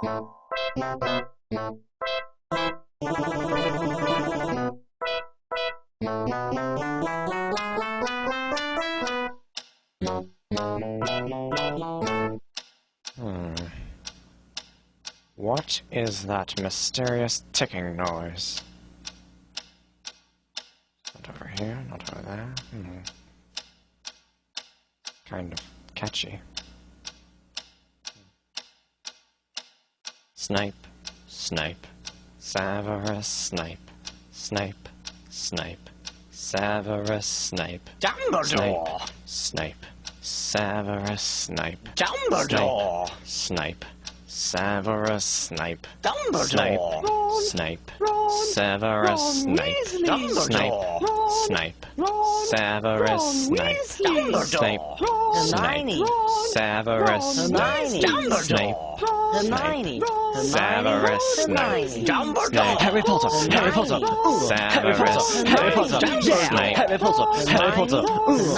What is that mysterious ticking noise? Not over here, not over there. Kind of catchy. Snipe, Snipe, Severus Snape, Snape, Snape, Severus Snape, Dumbledore! Snape, Severus Snape, Dumbledore! Snape, Severus Snape, Dumbledore! Snape, Ron, Severus Ron Snape, Weasley. Snape, Ron, Snape, Ron, Severus Ron Snape, Weasley. Snape, Ron, Snape, Ron, Severus Ron Snape, Weasley. Snape, Hermione, Severus Snape, Dumbledore, Harry Potter, Harry Potter, Harry Potter, Harry Potter, yeah, Harry Potter, Harry Potter,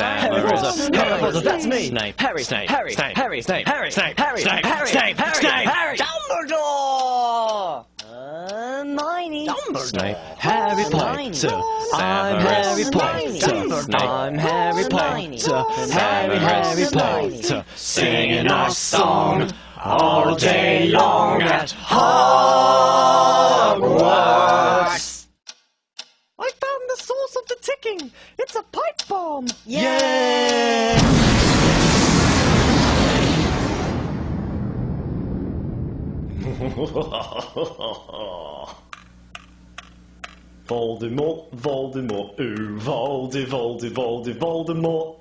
Harry Potter, Harry Potter, that's me, Snape, Harry, Snape, Harry, Snape, Harry, Snape, Harry, Snape, Harry, Snape, Harry, Snape, Harry, Snape, Dumbledore! Hermione, Snape, Harry Hermione. Potter, I'm Harry Potter, I'm Harry Potter, Harry Potter, singing our song all day long at Hogwarts. I found the source of the ticking. It's a pipe bomb. Yeah. Voldemort, Voldemort, ooh, Voldemort.